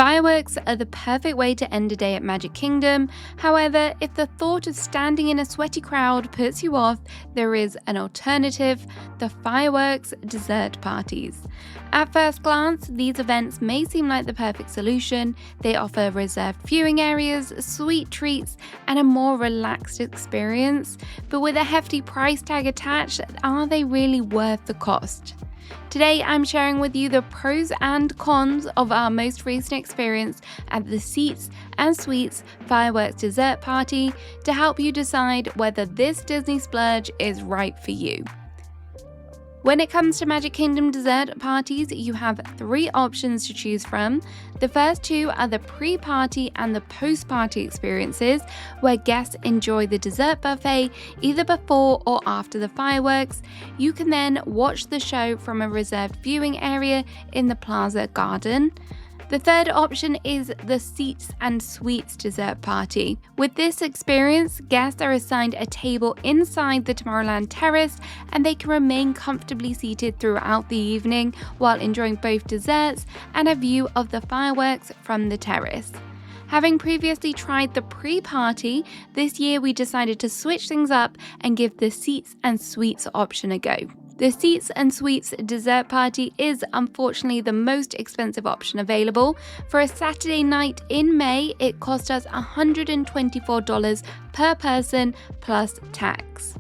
Fireworks are the perfect way to end a day at Magic Kingdom. However, if the thought of standing in a sweaty crowd puts you off, there is an alternative: the fireworks dessert parties. At first glance, these events may seem like the perfect solution. They offer reserved viewing areas, sweet treats, and a more relaxed experience. But with a hefty price tag attached, are they really worth the cost? Today, I'm sharing with you the pros and cons of our most recent experience at the Seats and Suites Fireworks Dessert Party to help you decide whether this Disney splurge is right for you. When it comes to Magic Kingdom dessert parties, you have 3 options to choose from. The first 2 are the pre-party and the post-party experiences, where guests enjoy the dessert buffet either before or after the fireworks. You can then watch the show from a reserved viewing area in the Plaza Garden. The third option is the Seats and Suites dessert party. With this experience, guests are assigned a table inside the Tomorrowland Terrace, and they can remain comfortably seated throughout the evening while enjoying both desserts and a view of the fireworks from the terrace. Having previously tried the pre-party, this year we decided to switch things up and give the Seats and Suites option a go. The Seats and Suites dessert party is unfortunately the most expensive option available. For a Saturday night in May, it cost us $124 per person plus tax.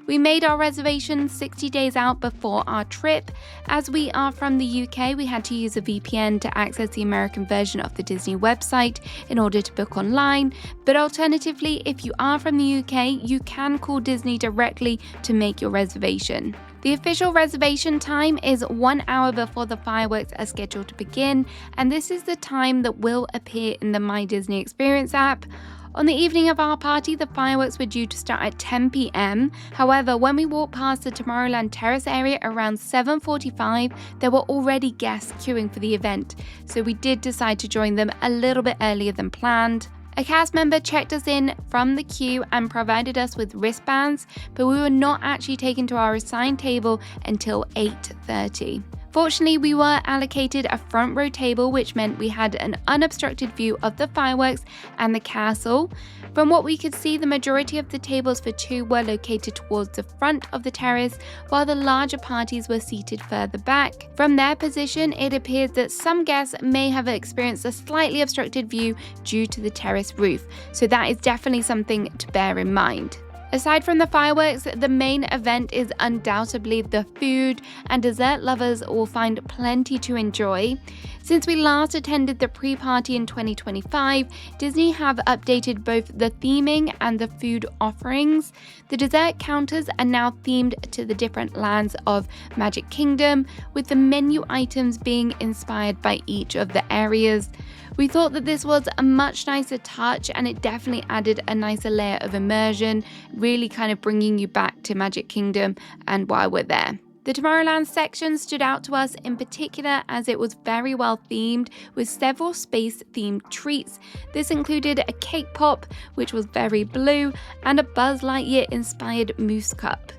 We made our reservation 60 days out before our trip. As we are from the UK, we had to use a VPN to access the American version of the Disney website in order to book online. But alternatively, if you are from the UK, you can call Disney directly to make your reservation. The official reservation time is 1 hour before the fireworks are scheduled to begin, and this is the time that will appear in the My Disney Experience app. On the evening of our party, the fireworks were due to start at 10 p.m. However, when we walked past the Tomorrowland Terrace area around 7:45, there were already guests queuing for the event, so we did decide to join them a little bit earlier than planned. A cast member checked us in from the queue and provided us with wristbands, but we were not actually taken to our assigned table until 8:30. Fortunately, we were allocated a front row table, which meant we had an unobstructed view of the fireworks and the castle. From what we could see, the majority of the tables for 2 were located towards the front of the terrace, while the larger parties were seated further back. From their position, it appears that some guests may have experienced a slightly obstructed view due to the terrace roof, so that is definitely something to bear in mind. Aside from the fireworks, the main event is undoubtedly the food, and dessert lovers will find plenty to enjoy. Since we last attended the pre-party in 2025, Disney have updated both the theming and the food offerings. The dessert counters are now themed to the different lands of Magic Kingdom, with the menu items being inspired by each of the areas. We thought that this was a much nicer touch, and it definitely added a nicer layer of immersion, really kind of bringing you back to Magic Kingdom and while we're there. The Tomorrowland section stood out to us in particular as it was very well themed, with several space-themed treats. This included a cake pop, which was very blue, and a Buzz Lightyear-inspired mousse cup.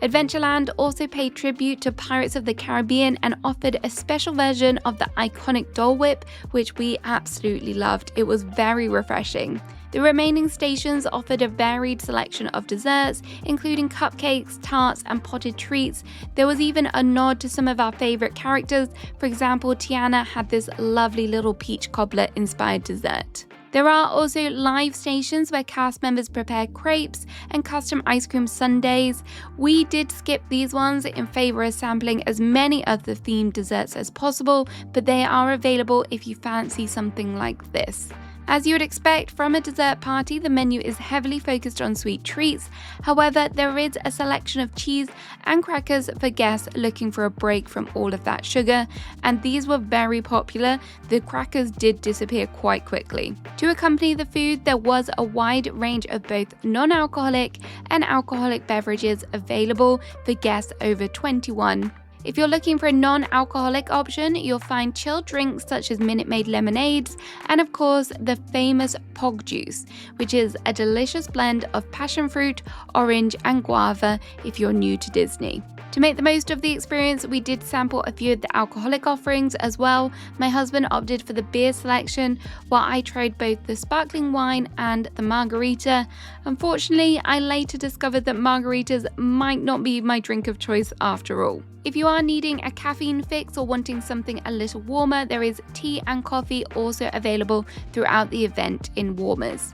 Adventureland also paid tribute to Pirates of the Caribbean and offered a special version of the iconic Dole Whip, which we absolutely loved. It was very refreshing. The remaining stations offered a varied selection of desserts, including cupcakes, tarts, and potted treats. There was even a nod to some of our favorite characters. For example, Tiana had this lovely little peach cobbler-inspired dessert. There are also live stations where cast members prepare crepes and custom ice cream sundaes. We did skip these ones in favor of sampling as many of the themed desserts as possible, but they are available if you fancy something like this. As you would expect from a dessert party, the menu is heavily focused on sweet treats. However, there is a selection of cheese and crackers for guests looking for a break from all of that sugar, and these were very popular. The crackers did disappear quite quickly. To accompany the food, there was a wide range of both non-alcoholic and alcoholic beverages available for guests over 21. If you're looking for a non-alcoholic option, you'll find chilled drinks such as Minute Maid lemonades and of course the famous Pog juice, which is a delicious blend of passion fruit, orange and guava if you're new to Disney. To make the most of the experience, we did sample a few of the alcoholic offerings as well. My husband opted for the beer selection, while I tried both the sparkling wine and the margarita. Unfortunately, I later discovered that margaritas might not be my drink of choice after all. If you are needing a caffeine fix or wanting something a little warmer, there is tea and coffee also available throughout the event in warmers.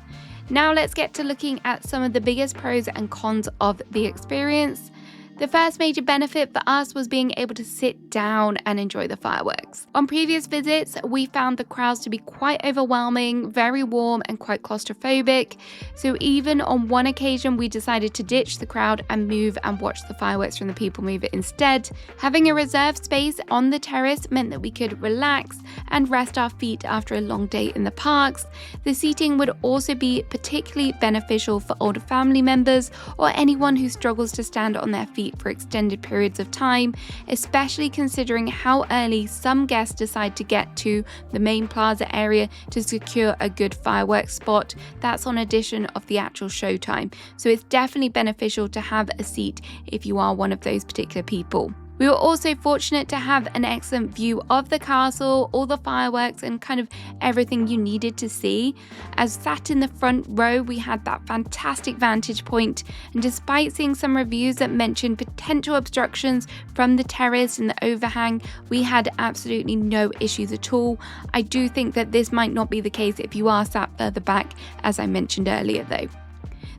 Now let's get to looking at some of the biggest pros and cons of the experience. The first major benefit for us was being able to sit down and enjoy the fireworks. On previous visits, we found the crowds to be quite overwhelming, very warm and quite claustrophobic. So even on one occasion, we decided to ditch the crowd and move and watch the fireworks from the People Mover instead. Having a reserved space on the terrace meant that we could relax and rest our feet after a long day in the parks. The seating would also be particularly beneficial for older family members or anyone who struggles to stand on their feet for extended periods of time, especially considering how early some guests decide to get to the main plaza area to secure a good fireworks spot. That's on addition of the actual showtime. So it's definitely beneficial to have a seat if you are one of those particular people. We were also fortunate to have an excellent view of the castle, all the fireworks and kind of everything you needed to see. As sat in the front row, we had that fantastic vantage point, and despite seeing some reviews that mentioned potential obstructions from the terrace and the overhang, we had absolutely no issues at all. I do think that this might not be the case if you are sat further back, as I mentioned earlier though.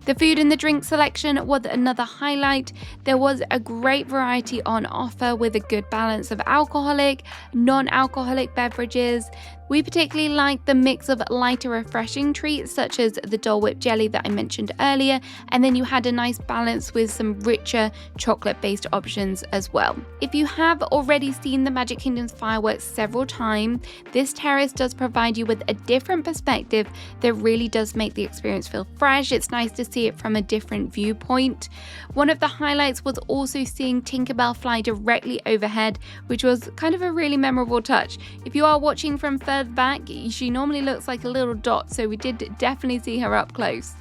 The food and the drink selection was another highlight. There was a great variety on offer with a good balance of alcoholic, non-alcoholic beverages. We particularly liked the mix of lighter refreshing treats such as the Dole Whip jelly that I mentioned earlier, and then you had a nice balance with some richer chocolate-based options as well. If you have already seen the Magic Kingdom's fireworks several times, this terrace does provide you with a different perspective that really does make the experience feel fresh. It's nice to see it from a different viewpoint. One of the highlights was also seeing Tinkerbell fly directly overhead, which was kind of a really memorable touch. If you are watching from further back, she normally looks like a little dot, so we did definitely see her up close.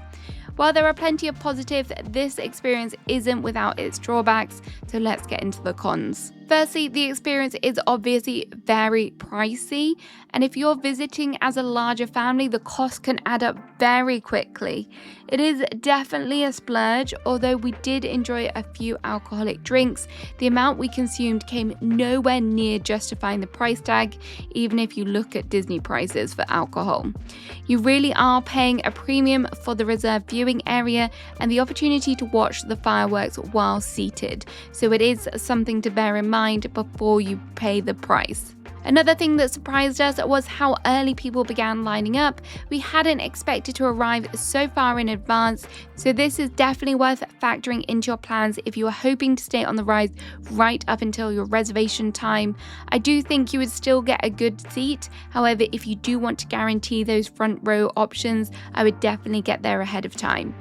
While there are plenty of positives, this experience isn't without its drawbacks, so let's get into the cons. Firstly, the experience is obviously very pricey, and if you're visiting as a larger family, the cost can add up very quickly. It is definitely a splurge, although we did enjoy a few alcoholic drinks. The amount we consumed came nowhere near justifying the price tag, even if you look at Disney prices for alcohol. You really are paying a premium for the reserved viewing area and the opportunity to watch the fireworks while seated, so it is something to bear in mind before you pay the price. Another thing that surprised us was how early people began lining up. We hadn't expected to arrive so far in advance, so this is definitely worth factoring into your plans if you are hoping to stay on the rides right up until your reservation time. I do think you would still get a good seat. However, if you do want to guarantee those front row options, I would definitely get there ahead of time.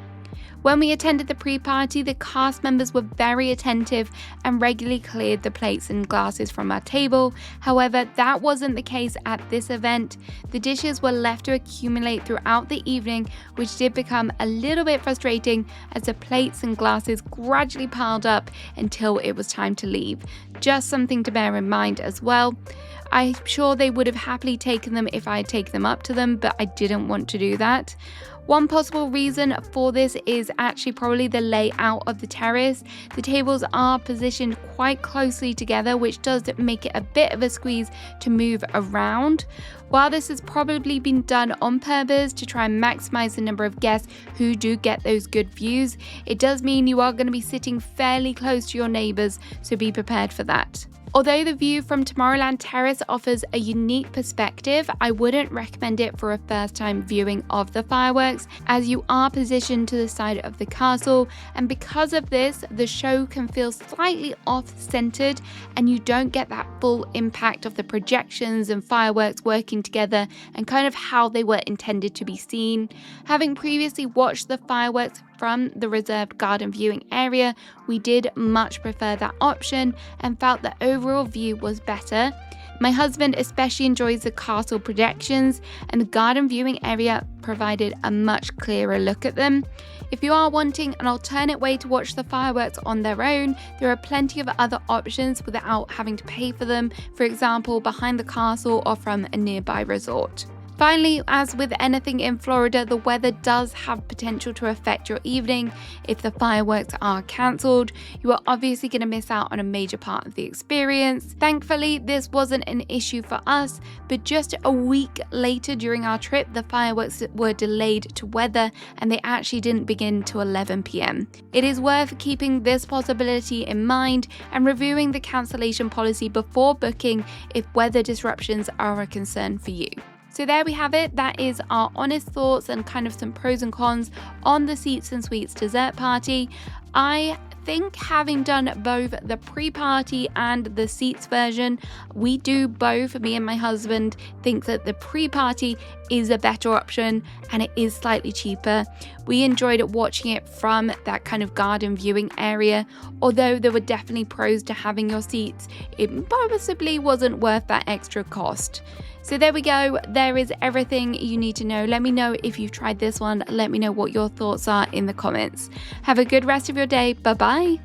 When we attended the pre-party, the cast members were very attentive and regularly cleared the plates and glasses from our table. However, that wasn't the case at this event. The dishes were left to accumulate throughout the evening, which did become a little bit frustrating as the plates and glasses gradually piled up until it was time to leave. Just something to bear in mind as well. I'm sure they would have happily taken them if I had taken them up to them, but I didn't want to do that. One possible reason for this is actually probably the layout of the terrace. The tables are positioned quite closely together, which does make it a bit of a squeeze to move around. While this has probably been done on purpose to try and maximize the number of guests who do get those good views, it does mean you are going to be sitting fairly close to your neighbors, so be prepared for that. Although the view from Tomorrowland Terrace offers a unique perspective, I wouldn't recommend it for a first-time viewing of the fireworks, as you are positioned to the side of the castle, and because of this, the show can feel slightly off-centered and you don't get that full impact of the projections and fireworks working together and kind of how they were intended to be seen. Having previously watched the fireworks from the reserved garden viewing area, we did much prefer that option and felt the overall view was better. My husband especially enjoys the castle projections, and the garden viewing area provided a much clearer look at them. If you are wanting an alternate way to watch the fireworks on their own, there are plenty of other options without having to pay for them, for example behind the castle or from a nearby resort. Finally, as with anything in Florida, the weather does have potential to affect your evening. If the fireworks are cancelled, you are obviously going to miss out on a major part of the experience. Thankfully, this wasn't an issue for us, but just a week later during our trip, the fireworks were delayed to weather and they actually didn't begin till 11 p.m. It is worth keeping this possibility in mind and reviewing the cancellation policy before booking if weather disruptions are a concern for you. So there we have it. That is our honest thoughts and kind of some pros and cons on the Seats and Suites dessert party. I think having done both the pre-party and the seats version, we do both, me and my husband, think that the pre-party is a better option and it is slightly cheaper. We enjoyed watching it from that kind of garden viewing area. Although there were definitely pros to having your seats, it possibly wasn't worth that extra cost. So there we go. There is everything you need to know. Let me know if you've tried this one. Let me know what your thoughts are in the comments. Have a good rest of your day. Bye bye.